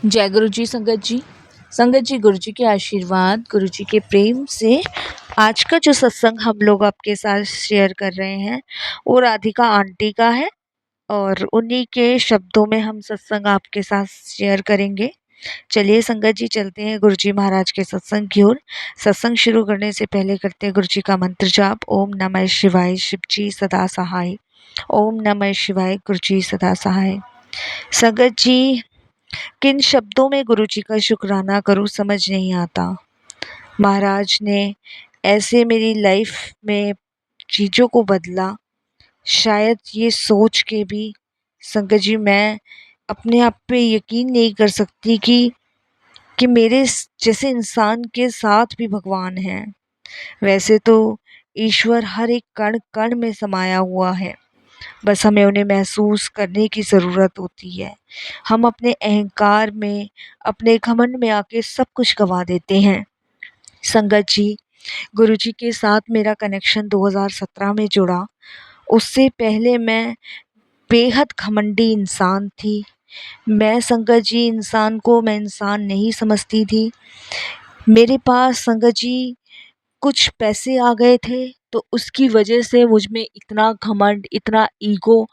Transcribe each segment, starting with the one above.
जय गुरु जी। संगत जी गुरु जी के आशीर्वाद, गुरु जी के प्रेम से आज का जो सत्संग हम लोग आपके साथ शेयर कर रहे हैं वो राधिका आंटी का है और उन्हीं के शब्दों में हम सत्संग आपके साथ शेयर करेंगे। चलिए संगत जी चलते हैं गुरु जी महाराज के सत्संग की ओर। सत्संग शुरू करने से पहले करते हैं गुरु जी का मंत्र जाप। ओम नमः शिवाय, शिव जी सदा सहाय। ओम नमः शिवाय, गुरु जी सदा सहाय। संगत जी किन शब्दों में गुरु जी का शुक्राना करूं समझ नहीं आता। महाराज ने ऐसे मेरी लाइफ में चीज़ों को बदला, शायद ये सोच के भी संगत जी मैं अपने आप पे यकीन नहीं कर सकती कि मेरे जैसे इंसान के साथ भी भगवान हैं। वैसे तो ईश्वर हर एक कण कण में समाया हुआ है, बस हमें उन्हें महसूस करने की ज़रूरत होती है। हम अपने अहंकार में, अपने घमंड में आके सब कुछ गवा देते हैं। संगत जी गुरु जी के साथ मेरा कनेक्शन 2017 में जुड़ा। उससे पहले मैं बेहद घमंडी इंसान थी। मैं संगत जी मैं इंसान नहीं समझती थी। मेरे पास संगत जी कुछ पैसे आ गए थे तो उसकी वजह से मुझ में इतना घमंड, इतना ईगो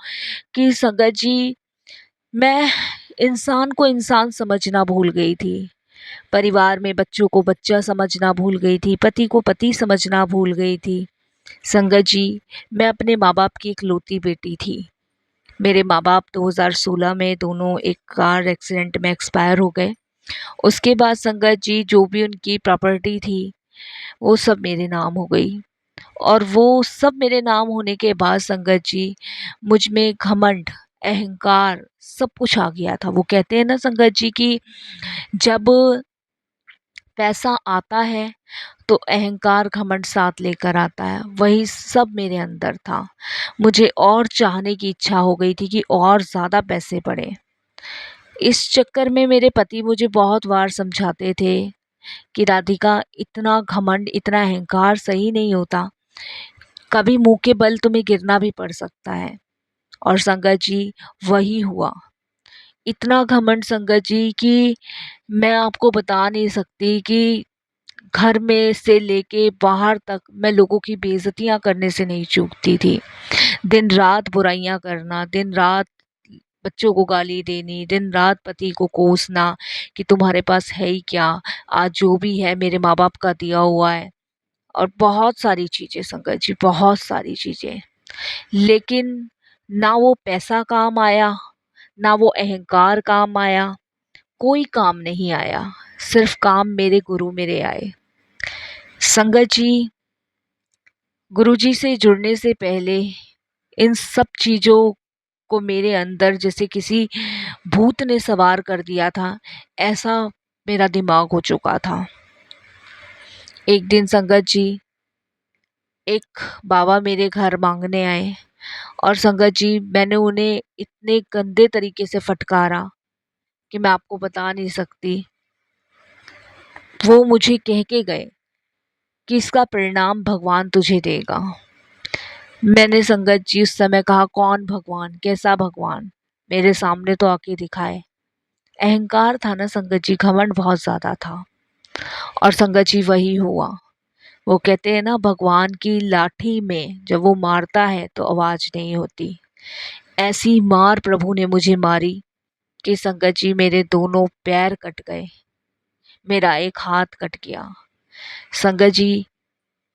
कि संगत जी मैं इंसान को इंसान समझना भूल गई थी। परिवार में बच्चों को बच्चा समझना भूल गई थी, पति को पति समझना भूल गई थी। संगत जी मैं अपने माँ बाप की इकलौती बेटी थी। मेरे माँ बाप 2016 में दोनों एक कार एक्सीडेंट में एक्सपायर हो गए। उसके बाद संगत जी जो भी उनकी प्रॉपर्टी थी वो सब मेरे नाम हो गई और वो सब मेरे नाम होने के बाद संगत जी मुझ में घमंड, अहंकार सब कुछ आ गया था। वो कहते हैं ना संगत जी कि जब पैसा आता है तो अहंकार घमंड साथ लेकर आता है, वही सब मेरे अंदर था। मुझे और चाहने की इच्छा हो गई थी कि और ज़्यादा पैसे बढ़े। इस चक्कर में मेरे पति मुझे बहुत बार समझाते थे कि राधिका इतना घमंड, इतना अहंकार सही नहीं होता, कभी मुंह के बल तुम्हें गिरना भी पड़ सकता है। और संगत जी वही हुआ। इतना घमंड संगत जी कि मैं आपको बता नहीं सकती कि घर में से लेके बाहर तक मैं लोगों की बेइज्जतियां करने से नहीं चूकती थी। दिन रात बुराइयां करना, दिन रात बच्चों को गाली देनी, दिन रात पति को कोसना कि तुम्हारे पास है ही क्या, आज जो भी है मेरे माँ बाप का दिया हुआ है। और बहुत सारी चीज़ें संगत जी, बहुत सारी चीज़ें। लेकिन ना वो पैसा काम आया, ना वो अहंकार काम आया, कोई काम नहीं आया। सिर्फ काम मेरे गुरु मेरे आए। संगत जी गुरु जी से जुड़ने से पहले इन सब चीज़ों को मेरे अंदर जैसे किसी भूत ने सवार कर दिया था, ऐसा मेरा दिमाग हो चुका था। एक दिन संगत जी एक बाबा मेरे घर मांगने आए और संगत जी मैंने उन्हें इतने गंदे तरीके से फटकारा कि मैं आपको बता नहीं सकती। वो मुझे कह के गए कि इसका परिणाम भगवान तुझे देगा। मैंने संगत जी उस समय कहा कौन भगवान, कैसा भगवान, मेरे सामने तो आके दिखाए। अहंकार था ना संगत जी, घमंड बहुत ज़्यादा था। और संगत जी वही हुआ। वो कहते हैं ना भगवान की लाठी में जब वो मारता है तो आवाज़ नहीं होती। ऐसी मार प्रभु ने मुझे मारी कि संगत जी मेरे दोनों पैर कट गए, मेरा एक हाथ कट गया। संगत जी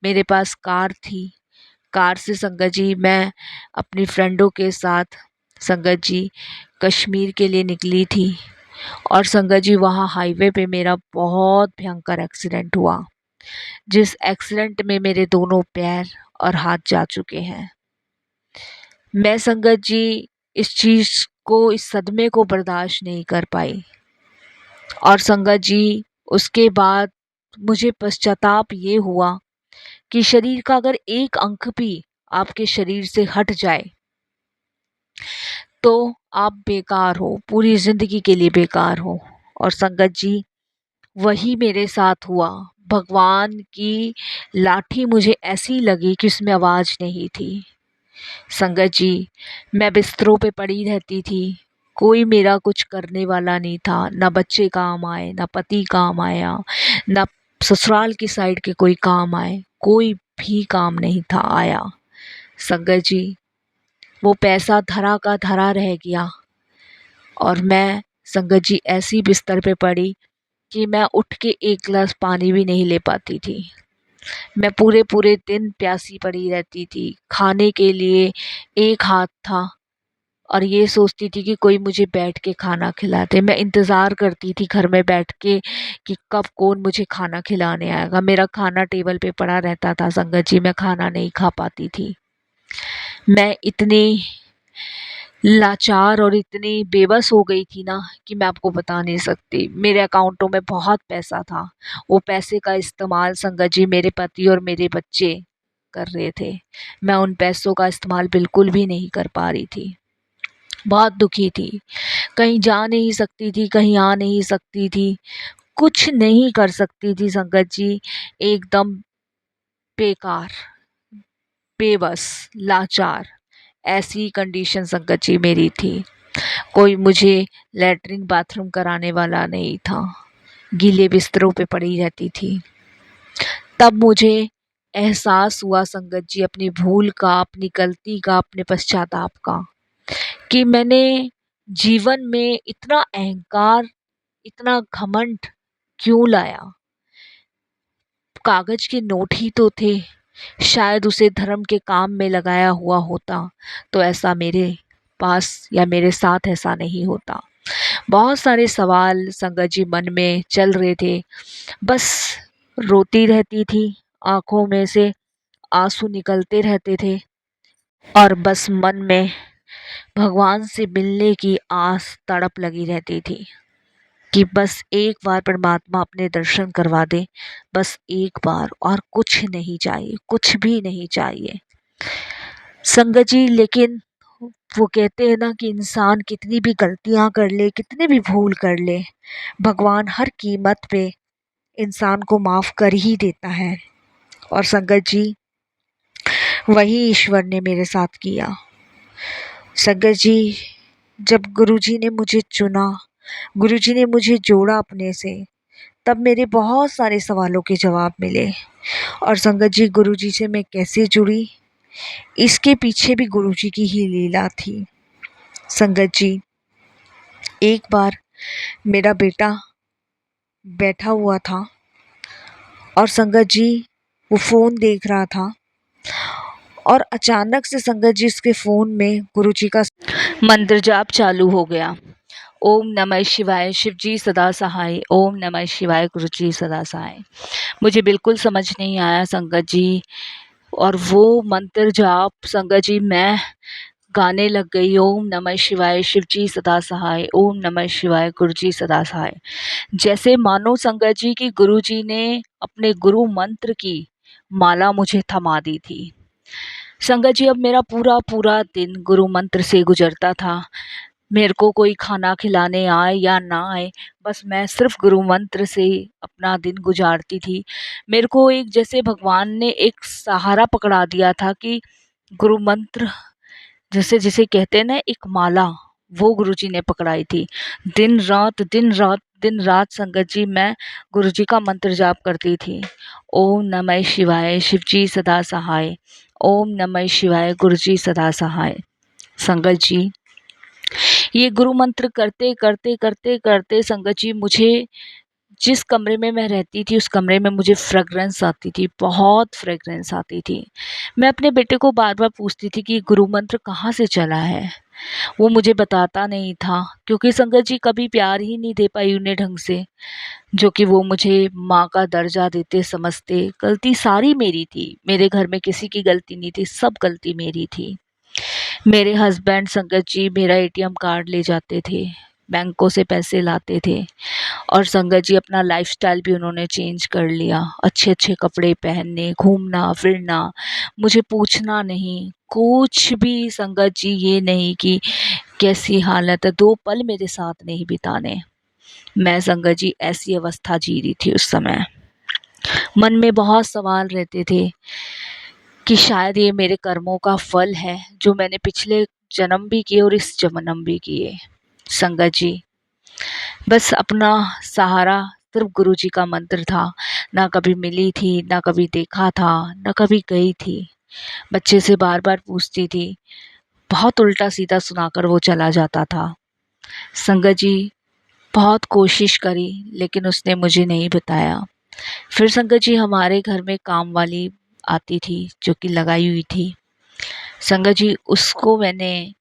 मेरे पास कार थी, कार से संगत जी मैं अपनी फ्रेंडों के साथ संगत जी कश्मीर के लिए निकली थी। और संगत जी वहाँ हाईवे पे मेरा बहुत भयंकर एक्सीडेंट हुआ, जिस एक्सीडेंट में मेरे दोनों पैर और हाथ जा चुके हैं। मैं संगत जी इस चीज़ को, इस सदमे को बर्दाश्त नहीं कर पाई। और संगत जी उसके बाद मुझे पश्चाताप ये हुआ कि शरीर का अगर एक अंग भी आपके शरीर से हट जाए तो आप बेकार हो, पूरी ज़िंदगी के लिए बेकार हो। और संगत जी वही मेरे साथ हुआ। भगवान की लाठी मुझे ऐसी लगी कि उसमें आवाज़ नहीं थी। संगत जी मैं बिस्तरों पे पड़ी रहती थी, कोई मेरा कुछ करने वाला नहीं था, ना बच्चे काम आए, ना पति काम आया, ना ससुराल की साइड के कोई काम आए, कोई भी काम नहीं था आया। संगत जी, वो पैसा धरा का धरा रह गया और मैं संगत जी ऐसी बिस्तर पे पड़ी कि मैं उठ के एक गिलास पानी भी नहीं ले पाती थी। मैं पूरे पूरे दिन प्यासी पड़ी रहती थी। खाने के लिए एक हाथ था और ये सोचती थी कि कोई मुझे बैठ के खाना खिला दे। मैं इंतज़ार करती थी घर में बैठ के कि कब कौन मुझे खाना खिलाने आएगा। मेरा खाना टेबल पे पड़ा रहता था संगत जी, मैं खाना नहीं खा पाती थी। मैं इतनी लाचार और इतनी बेबस हो गई थी ना कि मैं आपको बता नहीं सकती। मेरे अकाउंटों में बहुत पैसा था। वो पैसे का इस्तेमाल संगत जी मेरे पति और मेरे बच्चे कर रहे थे। मैं उन पैसों का इस्तेमाल बिल्कुल भी नहीं कर पा रही थी। बहुत दुखी थी। कहीं जा नहीं सकती थी, कहीं आ नहीं सकती थी, कुछ नहीं कर सकती थी संगत जी। एकदम बेकार, बेबस, लाचार, ऐसी कंडीशन संगत जी मेरी थी। कोई मुझे लैट्रिन बाथरूम कराने वाला नहीं था। गीले बिस्तरों पे पड़ी रहती थी। तब मुझे एहसास हुआ संगत जी अपनी भूल का, अपनी गलती का, अपने पश्चाताप का, कि मैंने जीवन में इतना अहंकार, इतना घमंड क्यों लाया। कागज के नोट ही तो थे। शायद उसे धर्म के काम में लगाया हुआ होता तो ऐसा मेरे पास या मेरे साथ ऐसा नहीं होता। बहुत सारे सवाल संगत जी मन में चल रहे थे। बस रोती रहती थी, आंखों में से आंसू निकलते रहते थे और बस मन में भगवान से मिलने की आस, तड़प लगी रहती थी कि बस एक बार परमात्मा अपने दर्शन करवा दे, बस एक बार, और कुछ नहीं चाहिए, कुछ भी नहीं चाहिए संगत जी। लेकिन वो कहते हैं ना कि इंसान कितनी भी गलतियां कर ले, कितनी भी भूल कर ले, भगवान हर कीमत पे इंसान को माफ़ कर ही देता है। और संगत जी, वही ईश्वर ने मेरे साथ किया। संगत जी, जब गुरुजी ने मुझे चुना, गुरुजी ने मुझे जोड़ा अपने से, तब मेरे बहुत सारे सवालों के जवाब मिले। और संगत जी, गुरुजी से मैं कैसे जुड़ी, इसके पीछे भी गुरुजी की ही लीला थी। संगत जी, एक बार मेरा बेटा बैठा हुआ था और संगत जी वो फ़ोन देख रहा था और अचानक से संगत जी उसके फ़ोन में गुरुजी का मंत्र जाप चालू हो गया। ओम नमः शिवाय, शिव जी सदा सहाय। ओम नमः शिवाय, गुरु जी सदा सहाय। मुझे बिल्कुल समझ नहीं आया संगत जी, और वो मंत्र जाप संगत जी मैं गाने लग गई। ओम नमः शिवाय, शिव जी सदा सहाय। ओम नमः शिवाय, गुरु जी सदा सहाय। जैसे मानो संगत जी की गुरु जी ने अपने गुरु मंत्र की माला मुझे थमा दी थी। संगत जी, अब मेरा पूरा पूरा दिन गुरु मंत्र से गुजरता था। मेरे को कोई खाना खिलाने आए या ना आए, बस मैं सिर्फ गुरु मंत्र से अपना दिन गुजारती थी। मेरे को एक जैसे भगवान ने एक सहारा पकड़ा दिया था कि गुरु मंत्र, जैसे जिसे कहते हैं ना एक माला, वो गुरुजी ने पकड़ाई थी। दिन रात, दिन रात, दिन रात संगत जी मैं गुरुजी का मंत्र जाप करती थी। ओम नमः शिवाय, शिव जी सदा सहाय। ओम नमः शिवाय, गुरु जी सदा सहाय। संगत जी, ये गुरु मंत्र करते करते करते करते संगत जी मुझे जिस कमरे में मैं रहती थी उस कमरे में मुझे फ्रेगरेंस आती थी, बहुत फ्रेगरेंस आती थी। मैं अपने बेटे को बार बार पूछती थी कि गुरु मंत्र कहाँ से चला है। वो मुझे बताता नहीं था क्योंकि संगत जी कभी प्यार ही नहीं दे पाई उन्हें ढंग से, जो कि वो मुझे माँ का दर्जा देते समझते। गलती सारी मेरी थी, मेरे घर में किसी की गलती नहीं थी, सब गलती मेरी थी। मेरे हस्बैंड संगत जी मेरा एटीएम कार्ड ले जाते थे, बैंकों से पैसे लाते थे, और संगत जी अपना लाइफस्टाइल भी उन्होंने चेंज कर लिया। अच्छे अच्छे कपड़े पहनने, घूमना फिरना, मुझे पूछना नहीं कुछ भी। संगत जी ये नहीं कि कैसी हालत है, 2 पल मेरे साथ नहीं बिताने। मैं संगत जी ऐसी अवस्था जी रही थी उस समय। मन में बहुत सवाल रहते थे कि शायद ये मेरे कर्मों का फल है जो मैंने पिछले जन्म भी किए और इस जन्म भी किए। संगत जी, बस अपना सहारा सिर्फ गुरुजी का मंत्र था। ना कभी मिली थी, ना कभी देखा था, ना कभी गई थी। बच्चे से बार-बार पूछती थी, बहुत उल्टा-सीधा सुनाकर वो चला जाता था। संगत जी, बहुत कोशिश करी लेकिन उसने मुझे नहीं बताया। फिर संगत जी हमारे घर में काम वाली आती थी जो कि लगाई हुई थी। संगत जी, उसको मैंने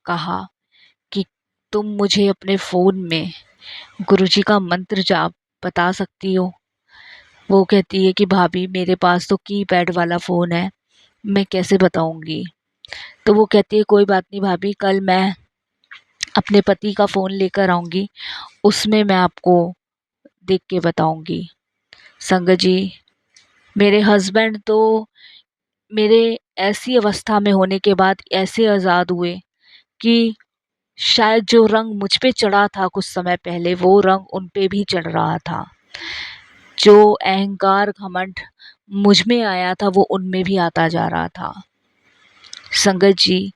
कहा कि तुम मुझे अपने फ़ोन में गुरुजी का मंत्र जाप बता सकती हो? वो कहती है कि भाभी मेरे पास तो कीपैड वाला फ़ोन है, मैं कैसे बताऊँगी? तो वो कहती है कोई बात नहीं भाभी, कल मैं अपने पति का फ़ोन लेकर आऊँगी, उसमें मैं आपको देख के बताऊँगी। संगत जी, मेरे हस्बैंड तो मेरे ऐसी अवस्था में होने के बाद ऐसे आज़ाद हुए कि शायद जो रंग मुझ पे चढ़ा था कुछ समय पहले, वो रंग उन पे भी चढ़ रहा था। जो अहंकार, घमंड मुझ में आया था, वो उनमें भी आता जा रहा था। संगत जी,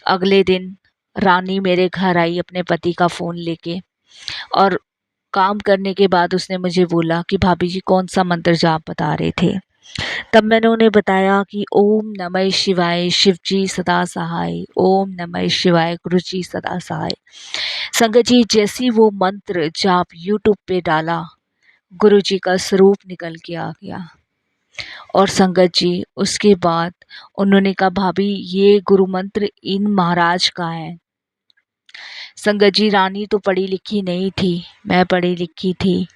अगले दिन रानी मेरे घर आई अपने पति का फ़ोन लेके, और काम करने के बाद उसने मुझे बोला कि भाभी जी कौन-सा मंत्र जाप बता रहे थे? तब मैंने उन्हें बताया कि ओम नमः शिवाय, शिव जी सदा सहाय, ओम नमः शिवाय, गुरु जी सदा सहाय। संगत जी, जैसे ही वो मंत्र जाप यूट्यूब पे डाला, गुरु जी का स्वरूप निकल के आ गया। और संगत जी, उसके बाद उन्होंने कहा भाभी ये गुरु मंत्र इन महाराज का है। संगत जी, रानी तो पढ़ी लिखी नहीं थी, मैं पढ़ी लिखी थी।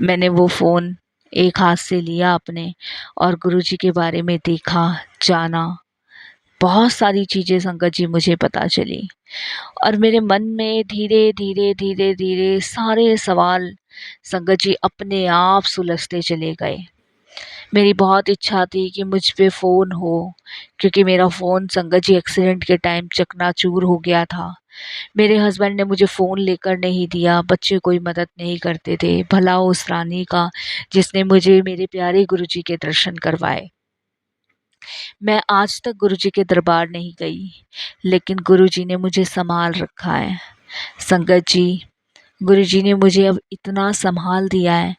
मैंने वो फ़ोन एक हाथ से लिया अपने और गुरुजी के बारे में देखा, जाना। बहुत सारी चीज़ें संगत जी मुझे पता चली और मेरे मन में धीरे-धीरे सारे सवाल संगत जी अपने आप सुलझते चले गए। मेरी बहुत इच्छा थी कि मुझ पे फ़ोन हो, क्योंकि मेरा फ़ोन संगत जी एक्सीडेंट के टाइम चकनाचूर हो गया था। मेरे हस्बैंड ने मुझे फ़ोन लेकर नहीं दिया, बच्चे कोई मदद नहीं करते थे। भला उस रानी का जिसने मुझे मेरे प्यारे गुरुजी के दर्शन करवाए। मैं आज तक गुरुजी के दरबार नहीं गई, लेकिन गुरुजी ने मुझे सँभाल रखा है। संगत जी, गुरुजी ने मुझे अब इतना सँभाल दिया है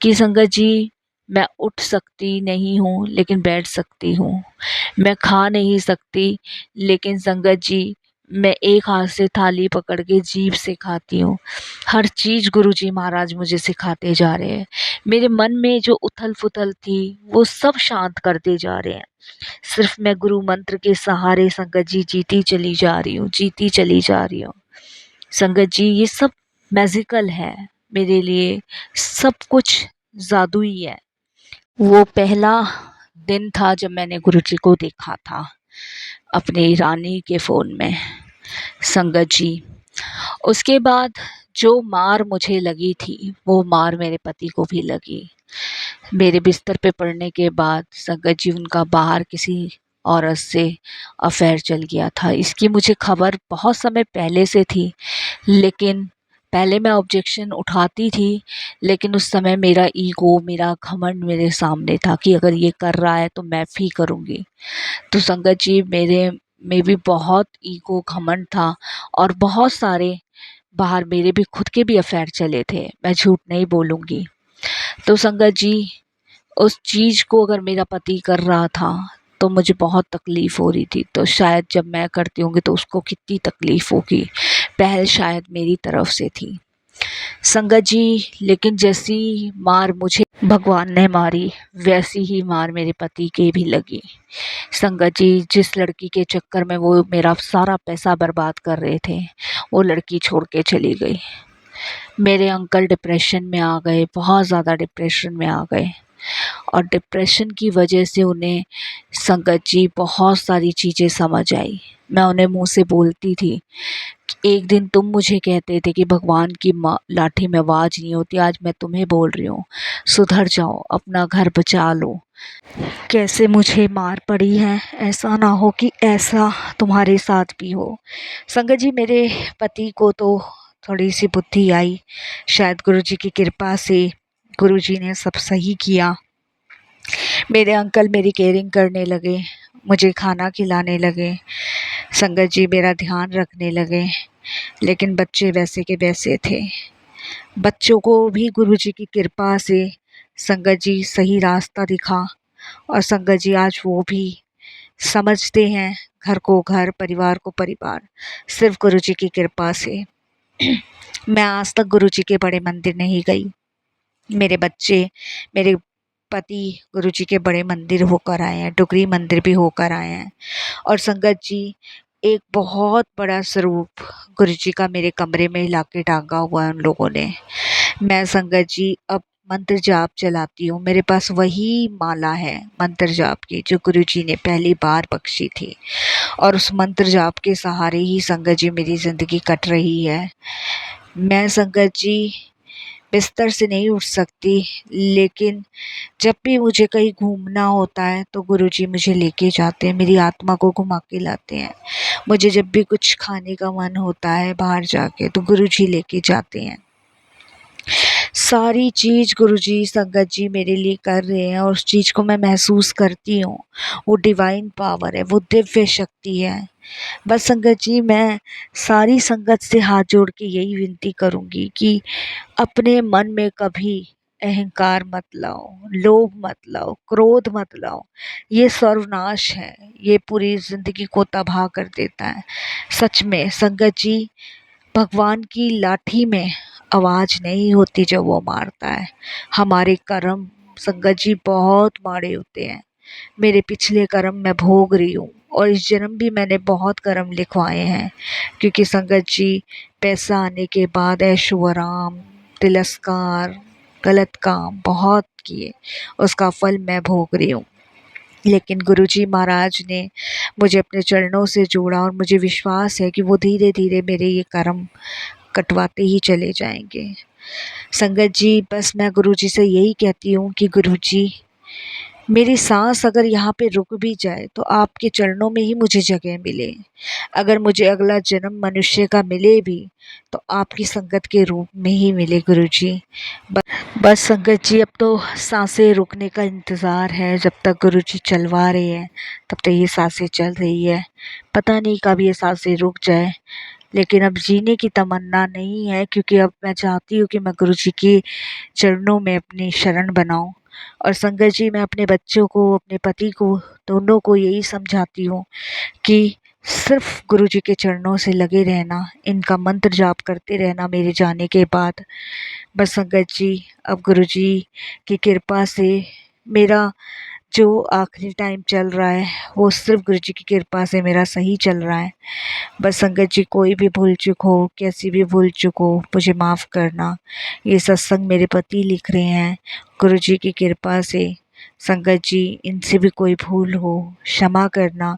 कि संगत जी, मैं उठ सकती नहीं हूँ लेकिन बैठ सकती हूँ। मैं खा नहीं सकती, लेकिन संगत जी मैं एक हाथ से थाली पकड़ के जीभ से खाती हूँ। हर चीज़ गुरुजी महाराज मुझे सिखाते जा रहे हैं। मेरे मन में जो उथल-पुथल थी वो सब शांत करते जा रहे हैं। सिर्फ़ मैं गुरु मंत्र के सहारे संगत जी जीती चली जा रही हूँ, जीती चली जा रही हूँ। संगत जी, ये सब मैजिकल है मेरे लिए, सब कुछ जादुई है। वो पहला दिन था जब मैंने गुरुजी को देखा था अपनी रानी के फ़ोन में। संगत जी, उसके बाद जो मार मुझे लगी थी वो मार मेरे पति को भी लगी। मेरे बिस्तर पे पड़ने के बाद संगत जी उनका बाहर किसी औरत से अफेयर चल गया था। इसकी मुझे खबर बहुत समय पहले से थी, लेकिन पहले मैं ऑब्जेक्शन उठाती थी, लेकिन उस समय मेरा ईगो, मेरा घमंड मेरे सामने था कि अगर ये कर रहा है तो मैं भी करूँगी। तो संगत जी, मेरे में भी बहुत ईगो, घमंड था और बहुत सारे बाहर मेरे भी खुद के भी अफेयर चले थे, मैं झूठ नहीं बोलूँगी। तो संगत जी, उस चीज़ को अगर मेरा पति कर रहा था तो मुझे बहुत तकलीफ़ हो रही थी, तो शायद जब मैं करती होंगी तो उसको कितनी तकलीफ़ होगी, पहल शायद मेरी तरफ से थी। संगत जी, लेकिन जैसी मार मुझे भगवान ने मारी, वैसी ही मार मेरे पति के भी लगी। संगत जी, जिस लड़की के चक्कर में वो मेरा सारा पैसा बर्बाद कर रहे थे, वो लड़की छोड़ के चली गई। मेरे अंकल डिप्रेशन में आ गए, बहुत ज़्यादा डिप्रेशन में आ गए और डिप्रेशन की वजह से उन्हें संगत जी बहुत सारी चीज़ें समझ आई। मैं उन्हें मुँह से बोलती थी, एक दिन तुम मुझे कहते थे कि भगवान की लाठी में आवाज़ नहीं होती, आज मैं तुम्हें बोल रही हूँ, सुधर जाओ, अपना घर बचा लो। कैसे मुझे मार पड़ी है, ऐसा ना हो कि ऐसा तुम्हारे साथ भी हो। संगत जी, मेरे पति को तो थोड़ी सी बुद्धि आई, शायद गुरुजी की कृपा से गुरुजी ने सब सही किया। मेरे अंकल मेरी केयरिंग करने लगे, मुझे खाना खिलाने लगे। संगत जी मेरा ध्यान रखने लगे, लेकिन बच्चे वैसे के वैसे थे। बच्चों को भी गुरुजी की कृपा से संगत जी सही रास्ता दिखा, और संगत जी आज वो भी समझते हैं घर को घर, परिवार को परिवार, सिर्फ गुरुजी की कृपा से। मैं आज तक गुरुजी के बड़े मंदिर नहीं गई। मेरे बच्चे, मेरे पति गुरुजी के बड़े मंदिर होकर आए हैं, डुगरी मंदिर भी होकर आए हैं। और संगत जी, एक बहुत बड़ा स्वरूप गुरुजी का मेरे कमरे में ला के टांगा हुआ है उन लोगों ने। मैं संगत जी अब मंत्र जाप चलाती हूँ। मेरे पास वही माला है मंत्र जाप की जो गुरुजी ने पहली बार बख्शी थी, और उस मंत्र जाप के सहारे ही संगत जी मेरी ज़िंदगी कट रही है। मैं संगत जी बिस्तर से नहीं उठ सकती, लेकिन जब भी मुझे कहीं घूमना होता है तो गुरुजी मुझे लेके जाते हैं, मेरी आत्मा को घुमा के लाते हैं। मुझे जब भी कुछ खाने का मन होता है बाहर जाके तो गुरुजी लेके जाते हैं। सारी चीज़ गुरुजी संगत जी मेरे लिए कर रहे हैं, और उस चीज़ को मैं महसूस करती हूँ। वो डिवाइन पावर है, वो दिव्य शक्ति है। बस संगत जी मैं सारी संगत से हाथ जोड़ के यही विनती करूँगी कि अपने मन में कभी अहंकार मत लाओ, लोभ मत लाओ, क्रोध मत लाओ। ये सर्वनाश है, ये पूरी ज़िंदगी को तबाह कर देता है। सच में संगत जी, भगवान की लाठी में आवाज़ नहीं होती जब वो मारता है। हमारे कर्म संगत जी बहुत माड़े होते हैं। मेरे पिछले कर्म मैं भोग रही हूँ, और इस जन्म भी मैंने बहुत कर्म लिखवाए हैं, क्योंकि संगत जी पैसा आने के बाद ऐशो आराम, तिरस्कार, गलत काम बहुत किए, उसका फल मैं भोग रही हूँ। लेकिन गुरुजी महाराज ने मुझे अपने चरणों से जोड़ा, और मुझे विश्वास है कि वो धीरे धीरे मेरे ये कर्म कटवाते ही चले जाएंगे। संगत जी बस मैं गुरुजी से यही कहती हूँ कि गुरुजी, मेरी सांस अगर यहाँ पे रुक भी जाए तो आपके चरणों में ही मुझे जगह मिले। अगर मुझे अगला जन्म मनुष्य का मिले भी तो आपकी संगत के रूप में ही मिले गुरुजी। बस संगत जी अब तो सांसें रुकने का इंतज़ार है। जब तक गुरुजी चलवा रहे हैं तब तक ये सांसें चल रही है। पता नहीं कब ये सांसें रुक जाए, लेकिन अब जीने की तमन्ना नहीं है, क्योंकि अब मैं चाहती हूँ कि मैं गुरुजी के चरणों में अपनी शरण बनाऊं। और संगत जी मैं अपने बच्चों को, अपने पति को, दोनों को यही समझाती हूँ कि सिर्फ गुरुजी के चरणों से लगे रहना, इनका मंत्र जाप करते रहना मेरे जाने के बाद। बस संगत जी अब गुरुजी की कृपा से मेरा जो आखिरी टाइम चल रहा है वो सिर्फ गुरुजी की कृपा से मेरा सही चल रहा है। बस संगत जी कोई भी भूल चूक हो, कैसी भी भूल चूक हो, मुझे माफ़ करना। ये सत्संग मेरे पति लिख रहे हैं, गुरुजी की कृपा से। संगत जी इनसे भी कोई भूल हो क्षमा करना।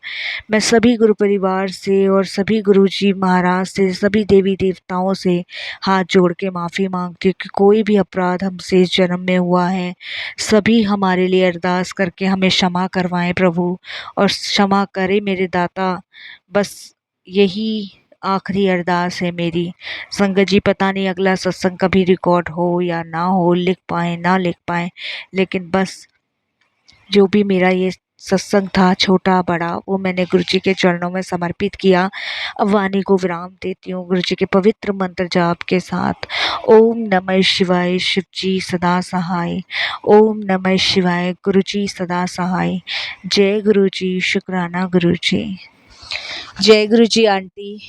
मैं सभी गुरु परिवार से और सभी गुरुजी महाराज से, सभी देवी देवताओं से हाथ जोड़ के माफ़ी मांगती हूँ कि कोई भी अपराध हमसे इस जन्म में हुआ है, सभी हमारे लिए अरदास करके हमें क्षमा करवाएं प्रभु, और क्षमा करें मेरे दाता। बस यही आखिरी अरदास है मेरी। संगत जी पता नहीं अगला सत्संग कभी रिकॉर्ड हो या ना हो, लिख पाए ना लिख पाए, लेकिन बस जो भी मेरा ये सत्संग था छोटा बड़ा, वो मैंने गुरुजी के चरणों में समर्पित किया। अब वाणी को विराम देती हूँ गुरुजी के पवित्र मंत्र जाप के साथ। ओम नमः शिवाय, शिव जी सदा सहाय। ओम नमः शिवाय, गुरुजी सदा सहाय। जय गुरुजी, शुक्राना गुरुजी। जय गुरुजी आंटी।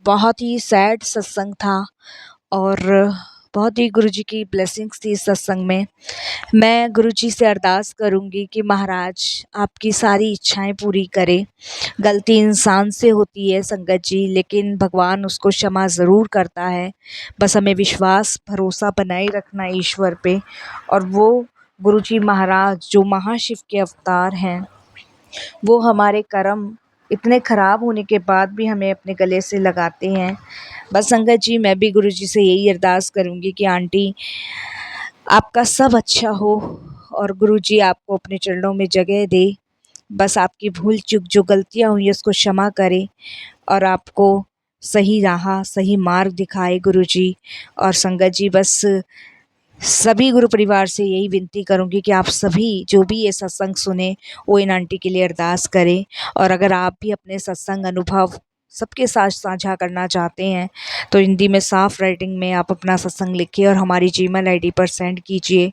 बहुत ही सैड सत्संग था, और बहुत ही गुरुजी की ब्लेसिंग्स थी इस सत्संग में। मैं गुरुजी से अरदास करूंगी कि महाराज आपकी सारी इच्छाएं पूरी करें। गलती इंसान से होती है संगत जी, लेकिन भगवान उसको क्षमा ज़रूर करता है। बस हमें विश्वास भरोसा बनाए रखना है ईश्वर पे। और वो गुरुजी महाराज जो महाशिव के अवतार हैं, वो हमारे कर्म इतने ख़राब होने के बाद भी हमें अपने गले से लगाते हैं। बस संगत जी मैं भी गुरुजी से यही अरदास करूंगी कि आंटी आपका सब अच्छा हो, और गुरुजी आपको अपने चरणों में जगह दे। बस आपकी भूल चूक जो गलतियां हुई उसको क्षमा करे, और आपको सही राह सही मार्ग दिखाए गुरुजी। और संगत जी बस सभी गुरु परिवार से यही विनती करूँगी कि आप सभी जो भी ये सत्संग सुने वो इन आंटी के लिए अरदास करें। और अगर आप भी अपने सत्संग अनुभव सबके साथ साझा करना चाहते हैं तो हिंदी में साफ राइटिंग में आप अपना सत्संग लिखिए और हमारी जीमेल आईडी पर सेंड कीजिए,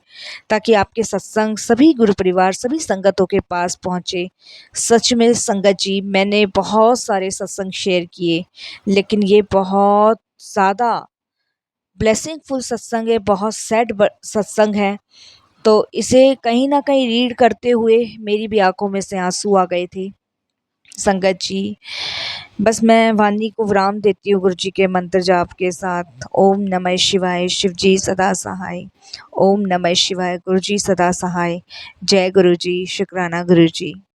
ताकि आपके सत्संग सभी गुरु परिवार सभी संगतों के पास पहुँचे। सच में संगत जी, मैंने बहुत सारे सत्संग शेयर किए, लेकिन ये बहुत ज़्यादा ब्लेसिंगफुल सत्संग है, बहुत सैड सत्संग है। तो इसे कहीं न कहीं रीड करते हुए मेरी भी आँखों में से आँसू आ गए थे। संगत जी, बस मैं वाणी को विराम देती हूँ गुरु जी के मंत्र जाप के साथ। ओम नमः शिवाय, शिव जी सदा सहाय। ओम नमः शिवाय, गुरु जी सदा सहाय। जय गुरु जी, शुक्राना गुरु जी।